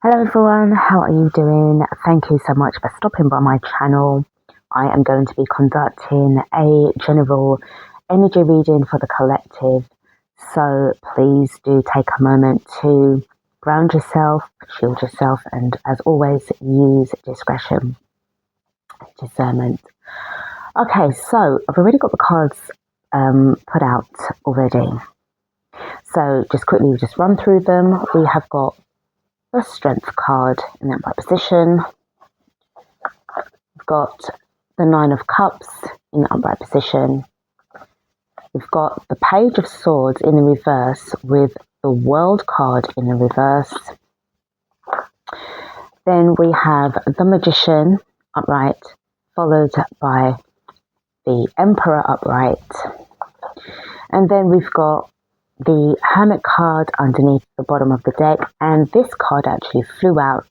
Hello everyone, how are you doing? Thank you so much for stopping by my channel. I am going to be conducting a general energy reading for the collective. So please do take a moment to ground yourself, shield yourself, and as always, use discretion, discernment. Okay, so I've already got the cards put out already. So just quickly run through them. We have got the Strength card in the upright position. We've got the Nine of Cups in the upright position. We've got the Page of Swords in the reverse with the World card in the reverse. Then we have the Magician upright, followed by the Emperor upright. And then we've got the Hermit card underneath the bottom of the deck. And this card actually flew out,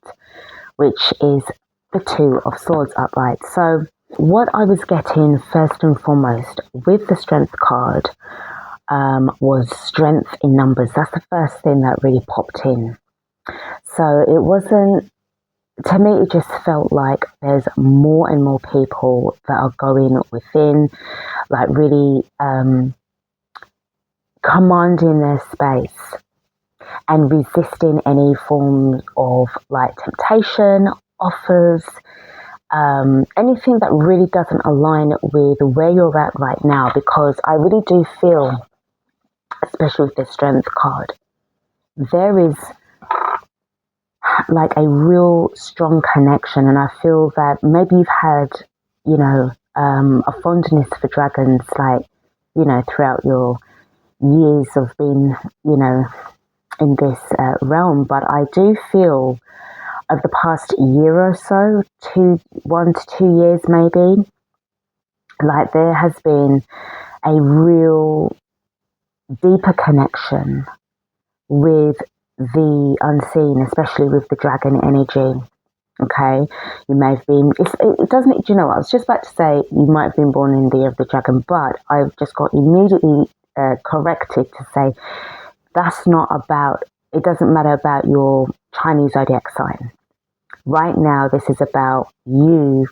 which is the Two of Swords upright. So what I was getting first and foremost with the Strength card was strength in numbers. That's the first thing that really popped in. So it wasn't, to me, it just felt like there's more and more people that are going within, like really commanding their space and resisting any form of like temptation, offers, anything that really doesn't align with where you're at right now, because I really do feel, especially with the Strength card, there is like a real strong connection, and I feel that maybe you've had, a fondness for dragons, like, throughout your years of being, in this realm, but I do feel over the past year or so, 1 to 2 years maybe, like there has been a real deeper connection with the unseen, especially with the dragon energy. Okay, you may have been, it doesn't, you know what, I was just about to say you might have been born in the year of the dragon, but I've just got immediately corrected to say that's not about, it doesn't matter about your Chinese zodiac sign. Right now, this is about you,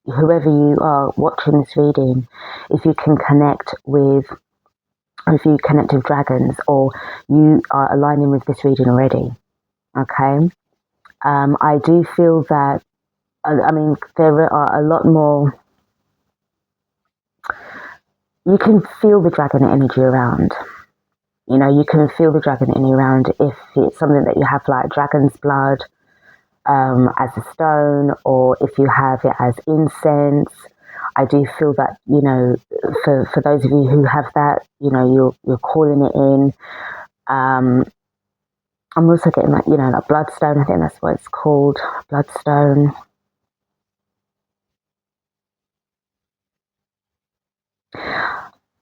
whoever you are watching this reading, if you can connect with, if you connect with dragons, or you are aligning with this reading already. Okay. I do feel that, I mean, there are a lot more, you can feel the dragon energy around. You can feel the dragon energy around if it's something that you have like dragon's blood as a stone, or if you have it as incense. I do feel that, for those of you who have that, you're calling it in. I'm also getting like, like bloodstone. I think that's what it's called, bloodstone.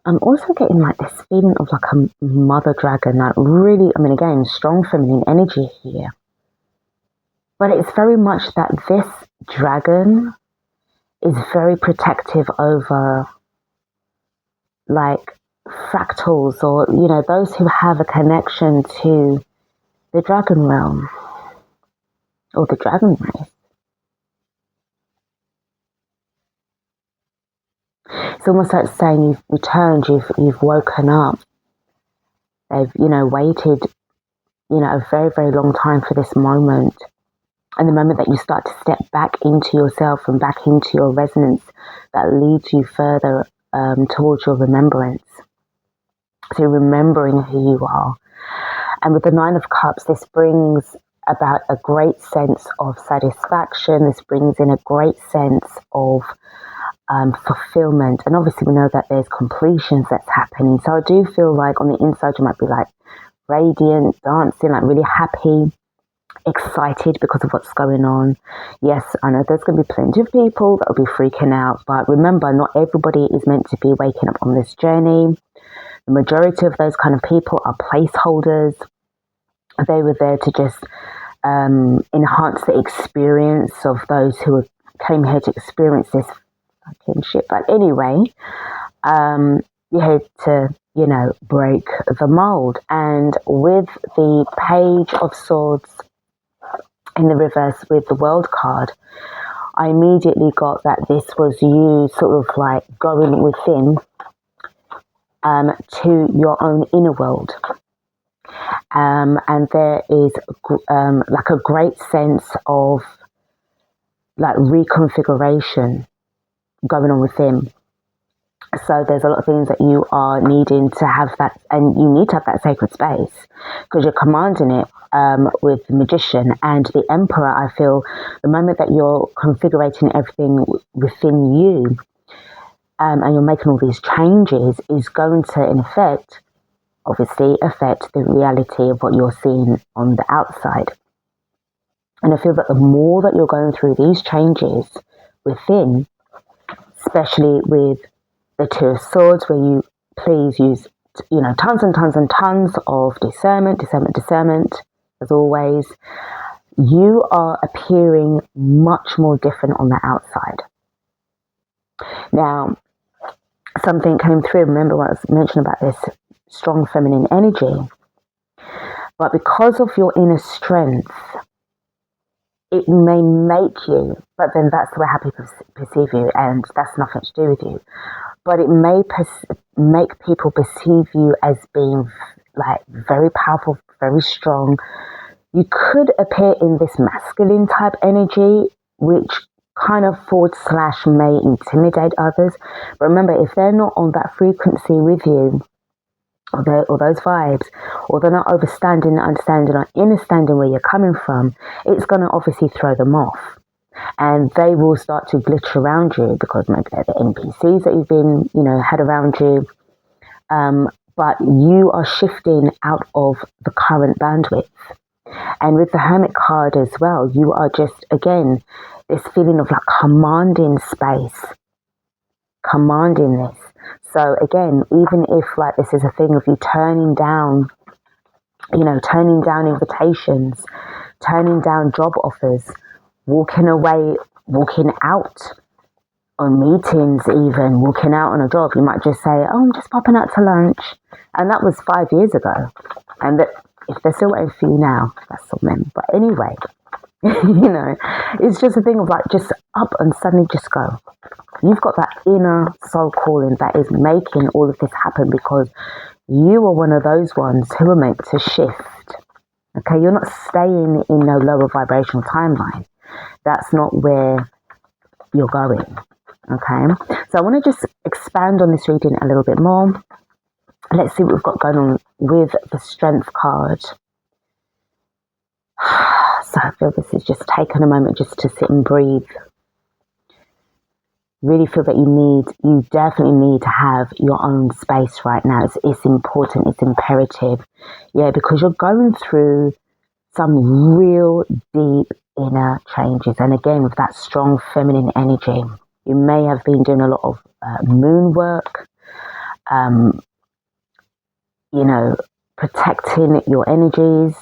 I'm also getting like this feeling of like a mother dragon, like really, I mean, again, strong feminine energy here. But it's very much that this dragon is very protective over like fractals, or, those who have a connection to the dragon realm or the dragon race. It's almost like saying you've returned, you've woken up. They've, waited, a very, very long time for this moment. And the moment that you start to step back into yourself and back into your resonance, that leads you further towards your remembrance. So remembering who you are. And with the Nine of Cups, this brings about a great sense of satisfaction. This brings in a great sense of fulfillment. And obviously we know that there's completions that's happening. So I do feel like on the inside you might be like radiant, dancing, like really happy, excited because of what's going on. Yes, I know there's going to be plenty of people that will be freaking out, but remember, not everybody is meant to be waking up on this journey. The majority of those kind of people are placeholders. They were there to just enhance the experience of those who came here to experience this fucking shit. But anyway, you're here to, break the mold. And with the Page of Swords in the reverse with the World card, I immediately got that this was you sort of like going within to your own inner world. And there is like a great sense of like reconfiguration going on within. So there's a lot of things that you are needing to have that, and you need to have that sacred space because you're commanding it with the Magician and the Emperor. I feel the moment that you're configuring everything within you and you're making all these changes is going to, in effect, obviously affect the reality of what you're seeing on the outside. And I feel that the more that you're going through these changes within, especially with the Two of Swords, where you please use, tons and tons and tons of discernment, as always, you are appearing much more different on the outside. Now, something came through, remember what I was mentioning about this strong feminine energy, but because of your inner strength, it may make you, but then that's the way how people perceive you, and that's nothing to do with you, but it may make people perceive you as being like very powerful, very strong. You could appear in this masculine type energy, which kind of / may intimidate others. But remember, if they're not on that frequency with you, or those vibes, or they're not understanding or understanding where you're coming from, it's going to obviously throw them off. And they will start to glitch around you because maybe they're the NPCs that you've been, had around you. But you are shifting out of the current bandwidth. And with the Hermit card as well, you are just, again, this feeling of like commanding space, commanding this. So again, even if like this is a thing of you turning down invitations, turning down job offers, walking away, walking out on meetings, even walking out on a job, you might just say, oh, I'm just popping out to lunch. And that was 5 years ago. And that if they're still waiting for you now, that's on them. But anyway, it's just a thing of like just up and suddenly just go. You've got that inner soul calling that is making all of this happen because you are one of those ones who are meant to shift. Okay, you're not staying in no lower vibrational timeline. That's not where you're going. Okay, so I want to just expand on this reading a little bit more. Let's see what we've got going on with the Strength card. So I feel this is just taking a moment just to sit and breathe. Really feel that you definitely need to have your own space right now. It's important, it's imperative. Yeah, because you're going through some real deep inner changes. And again, with that strong feminine energy, you may have been doing a lot of moon work, protecting your energies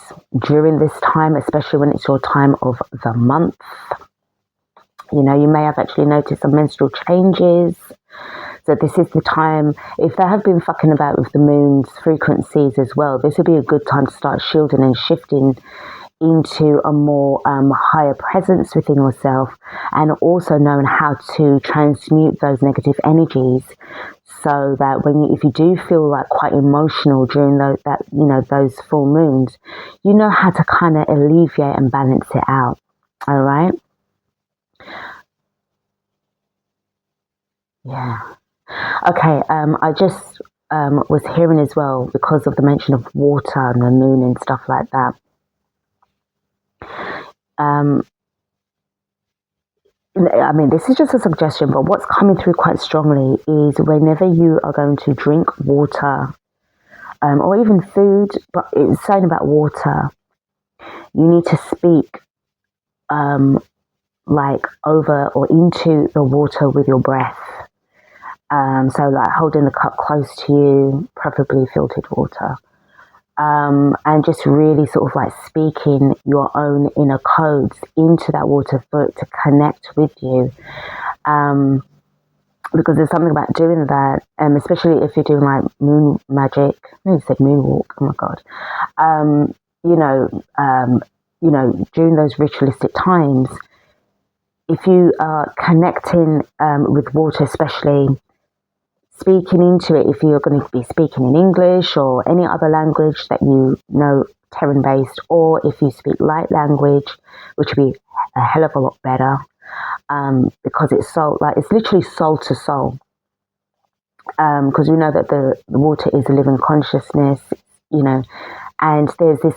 during this time, especially when it's your time of the month. You may have actually noticed some menstrual changes. So this is the time, if they have been fucking about with the moon's frequencies as well, this would be a good time to start shielding and shifting into a more higher presence within yourself, and also knowing how to transmute those negative energies, so that if you do feel like quite emotional during those full moons, you know how to kind of alleviate and balance it out. All right. Yeah. Okay. I just was hearing as well, because of the mention of water and the moon and stuff like that. This is just a suggestion, but what's coming through quite strongly is whenever you are going to drink water, or even food, but it's saying about water, you need to speak like over or into the water with your breath. So like holding the cup close to you, preferably filtered water. And just really sort of like speaking your own inner codes into that water for it to connect with you. Because there's something about doing that, especially if you're doing like moon magic. I know you said moonwalk, oh my God. during those ritualistic times, if you are connecting with water, especially speaking into it, if you're going to be speaking in English or any other language that Terran based, or if you speak light language, which would be a hell of a lot better, because it's literally soul to soul. Because we know that the water is a living consciousness, and there's this,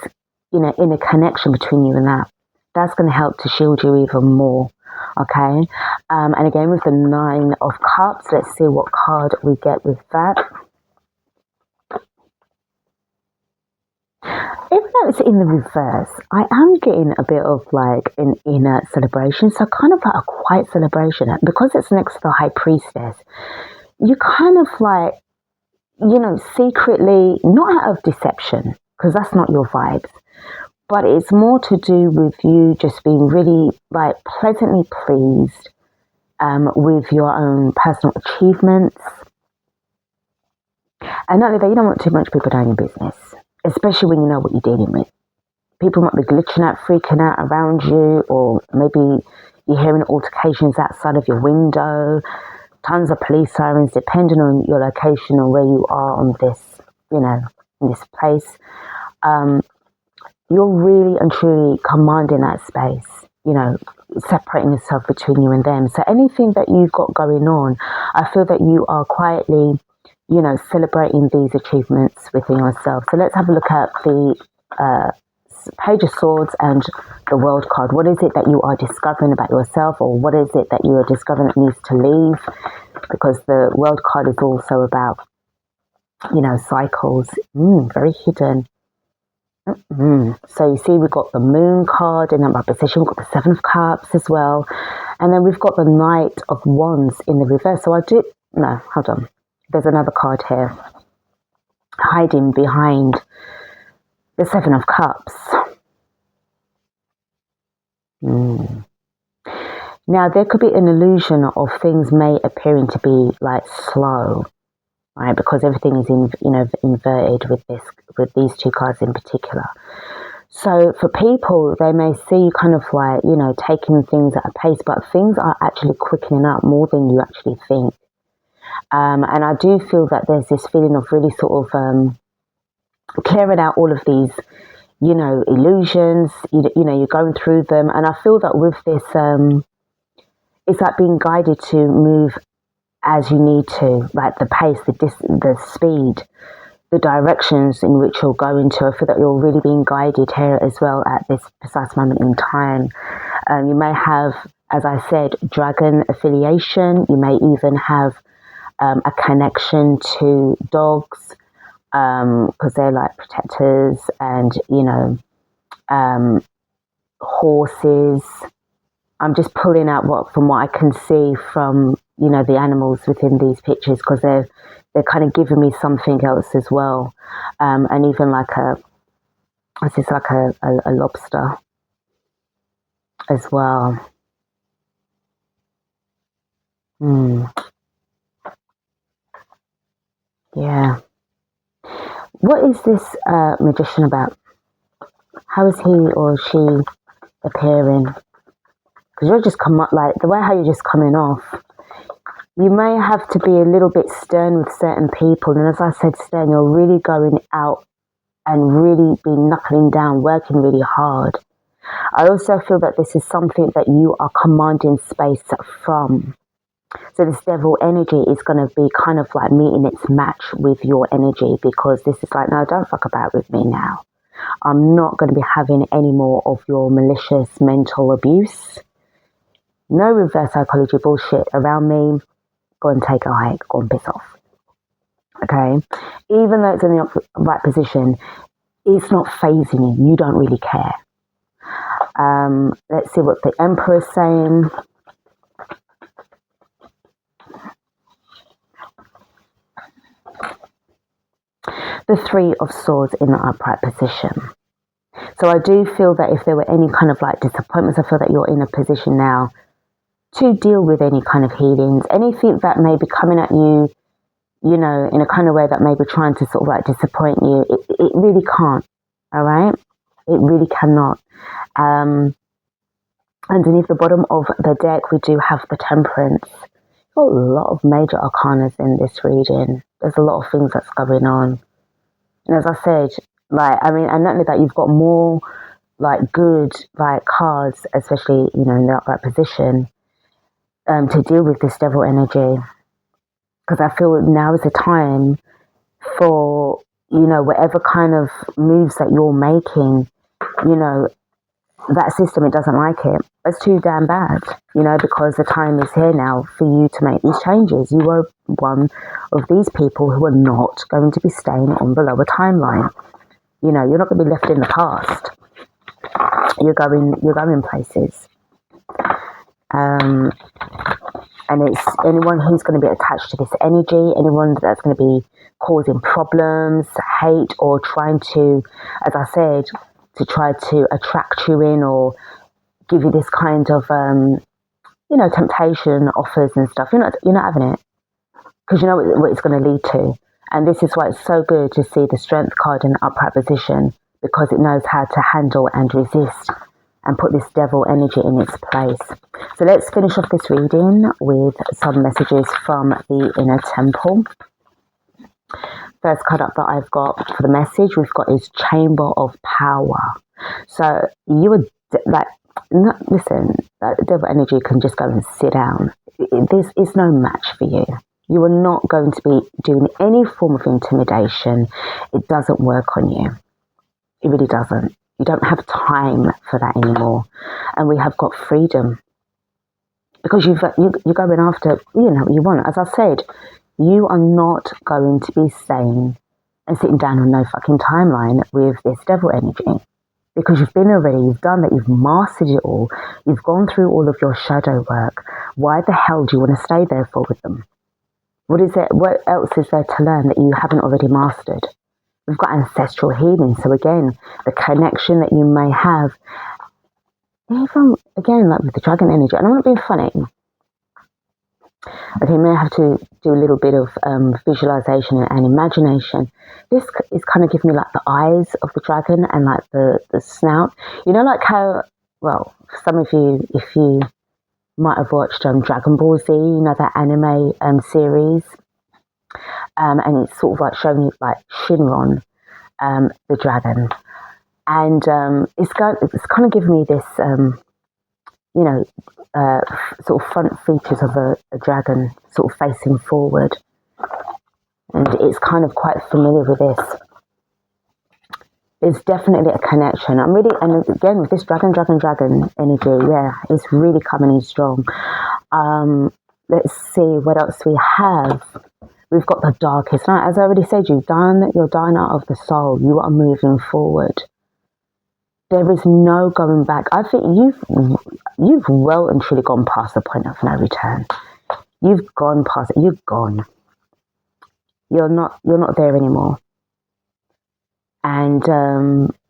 inner connection between you and that. That's going to help to shield you even more. Okay. And again, with the 9 of Cups, let's see what card we get with that. Even though it's in the reverse, I am getting a bit of like an inner celebration. So kind of like a quiet celebration. Because it's next to the High Priestess, you kind of like, secretly, not out of deception, because that's not your vibes, but it's more to do with you just being really like pleasantly pleased with your own personal achievements. And not only that, you don't want too much people knowing your business, especially when you know what you're dealing with. People might be glitching out, freaking out around you, or maybe you're hearing altercations outside of your window, tons of police sirens, depending on your location or where you are on this, in this place. You're really and truly commanding that space, separating yourself between you and them. So anything that you've got going on, I feel that you are quietly, celebrating these achievements within yourself. So let's have a look at the Page of Swords and the World card. What is it that you are discovering about yourself, or what is it that you are discovering that needs to leave? Because the World card is also about, cycles. Very hidden. So you see, we've got the Moon card in that position. We've got the 7 of Cups as well. And then we've got the Knight of Wands in the reverse. So hold on. There's another card here hiding behind the 7 of Cups. Now, there could be an illusion of things may appearing to be like slow, right? Because everything is inverted with these 2 cards in particular. So for people, they may see you kind of like, taking things at a pace, but things are actually quickening up more than you actually think. And I do feel that there's this feeling of really sort of clearing out all of these, illusions, you're going through them. And I feel that with this, it's like being guided to move as you need to, like the pace, the speed, the directions in which you're going to. I feel that you're really being guided here as well at this precise moment in time. You may have, as I said, dragon affiliation. You may even have a connection to dogs, because they're like protectors, and horses. I'm just pulling out from what I can see from the animals within these pictures, because they're kind of giving me something else as well, and even like a lobster as well. Yeah. What is this magician about? How is he or she appearing? Because you're just the way how you're just coming off. You may have to be a little bit stern with certain people. And as I said, stern, you're really going out and really be knuckling down, working really hard. I also feel that this is something that you are commanding space from. So this devil energy is going to be kind of like meeting its match with your energy, because this is like, no, don't fuck about with me now. I'm not going to be having any more of your malicious mental abuse. No reverse psychology bullshit around me. Go and take a hike. Go and piss off. Okay? Even though it's in the right position, it's not phasing you. You don't really care. Let's see what the Emperor is saying. The 3 of Swords in the upright position. So I do feel that if there were any kind of like disappointments, I feel that you're in a position now to deal with any kind of healings, anything that may be coming at you, in a kind of way that may be trying to sort of like disappoint you. It really can't, all right? It really cannot. Underneath the bottom of the deck, we do have the Temperance. Got a lot of major arcanas in this reading. There's a lot of things that's going on. And as I said, like, I mean, and not only that, you've got more, like, good, like, cards, especially, you know, in the upright position, to deal with this devil energy. Because I feel now is the time for, you know, whatever kind of moves that you're making, you know, that system, it doesn't like it. It's too damn bad, you know, because the time is here now for you to make these changes. You are one of these people who are not going to be staying on the lower timeline. You know, you're not going to be left in the past. You're going places. And it's anyone who's going to be attached to this energy, anyone that's going to be causing problems, hate, or trying to, as I said, to try to attract you in or give you this kind of, you know, temptation offers and stuff. You're not having it, because you know what it's going to lead to. And this is why it's so good to see the Strength card in the upright position, because it knows how to handle and resist and put this devil energy in its place. So let's finish off this reading with some messages from the Inner Temple. First card up that I've got for the message we've got is Chamber of Power. So you would, like, listen, that devil energy can just go and sit down. This is no match for you. You are not going to be doing any form of intimidation. It doesn't work on you. It really doesn't. You don't have time for that anymore. And we have got freedom. Because you're going after, you know, what you want. As I said, you are not going to be staying and sitting down on no fucking timeline with this devil energy. Because you've been already, you've done that, you've mastered it all. You've gone through all of your shadow work. Why the hell do you want to stay there for with them? What else is there to learn that you haven't already mastered? We've got ancestral healing. So again, the connection that you may have, even again, like with the dragon energy, and I'm not being funny. Okay, you may have to do a little bit of visualization and imagination. This is kind of giving me like the eyes of the dragon and like the snout. You know, like how, well, some of you, if you might have watched Dragon Ball Z, you know, that anime series. And it's sort of like showing you like Shinron, the dragon. And it's kind of giving me this, you know, sort of front features of a dragon sort of facing forward. And it's kind of quite familiar with this. There's definitely a connection. And again, with this dragon energy, yeah, it's really coming in strong. Let's see what else we have. We've got the Darkest Night. As I already said, you're dying out of the soul. You are moving forward. There is no going back. I think you've well and truly gone past the point of no return. You've gone past it. You've gone. You're not there anymore. And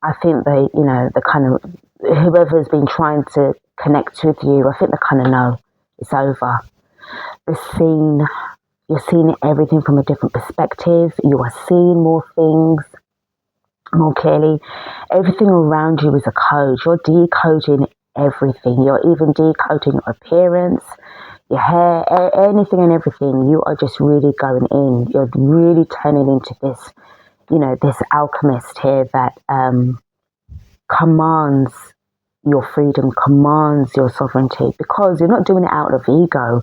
I think they, you know, the kind of whoever's been trying to connect with you, I think they kind of know it's over. You're seeing everything from a different perspective. You are seeing more things more clearly. Everything around you is a code. You're decoding everything. You're even decoding your appearance, your hair, anything and everything. You are just really going in. You're really turning into this, you know, this alchemist here that commands your freedom, commands your sovereignty, because you're not doing it out of ego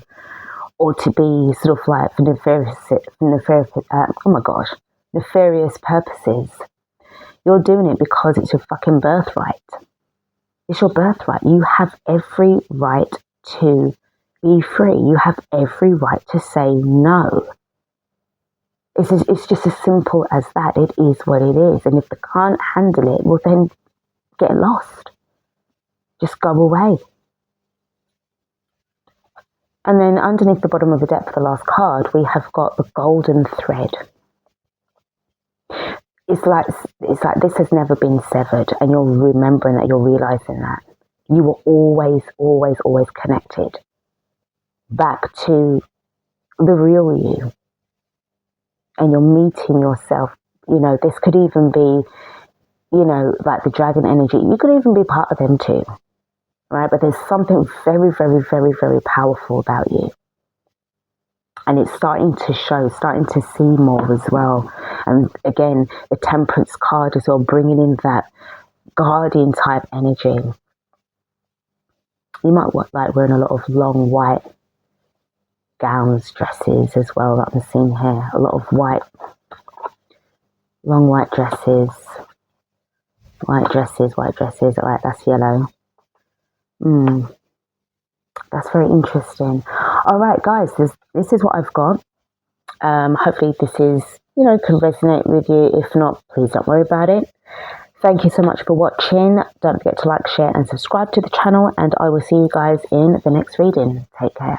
or to be sort of like for nefarious purposes. You're doing it because it's your fucking birthright. It's your birthright. You have every right to be free. You have every right to say no. It's just as simple as that. It is what it is. And if they can't handle it, well then get lost. Just go away. And then underneath the bottom of the deck for the last card, we have got the Golden Thread. It's like this has never been severed, and you're remembering that, you're realizing that. You were always connected back to the real you. And you're meeting yourself. You know, this could even be you know, like the dragon energy, you could even be part of them too, right? But there's something very, very, very, very powerful about you. And it's starting to show, starting to see more as well. And again, the Temperance card as well, bringing in that guardian type energy. You might like wearing a lot of long white gowns, dresses as well that I'm seeing here. A lot of white, long white dresses. White dresses. Alright, that's yellow. That's very interesting. Alright guys, this is what I've got. Hopefully this is, you know, can resonate with you. If not, please don't worry about it. Thank you so much for watching. Don't forget to like, share and subscribe to the channel, and I will see you guys in the next reading. Take care.